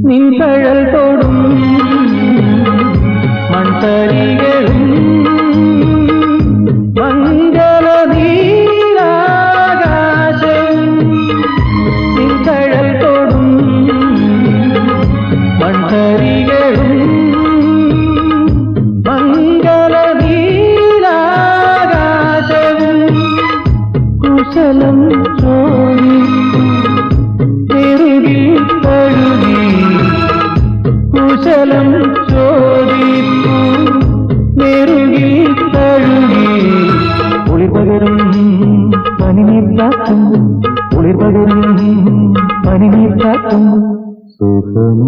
നിൻകഴൽ തൊടും മൺതരികളും മംഗള നീലാകാശം നിൻകഴൽ തൊടും മൺതരികളും മംഗള നീലാകാശവും കുശലം കുശലം ചോദിപ്പൂ നെറുകിൽ തഴുകി കുളിർപകരും പനിനീർ കാക്കും കുളിർപകരും പനിനീർ കാക്കും സുഖം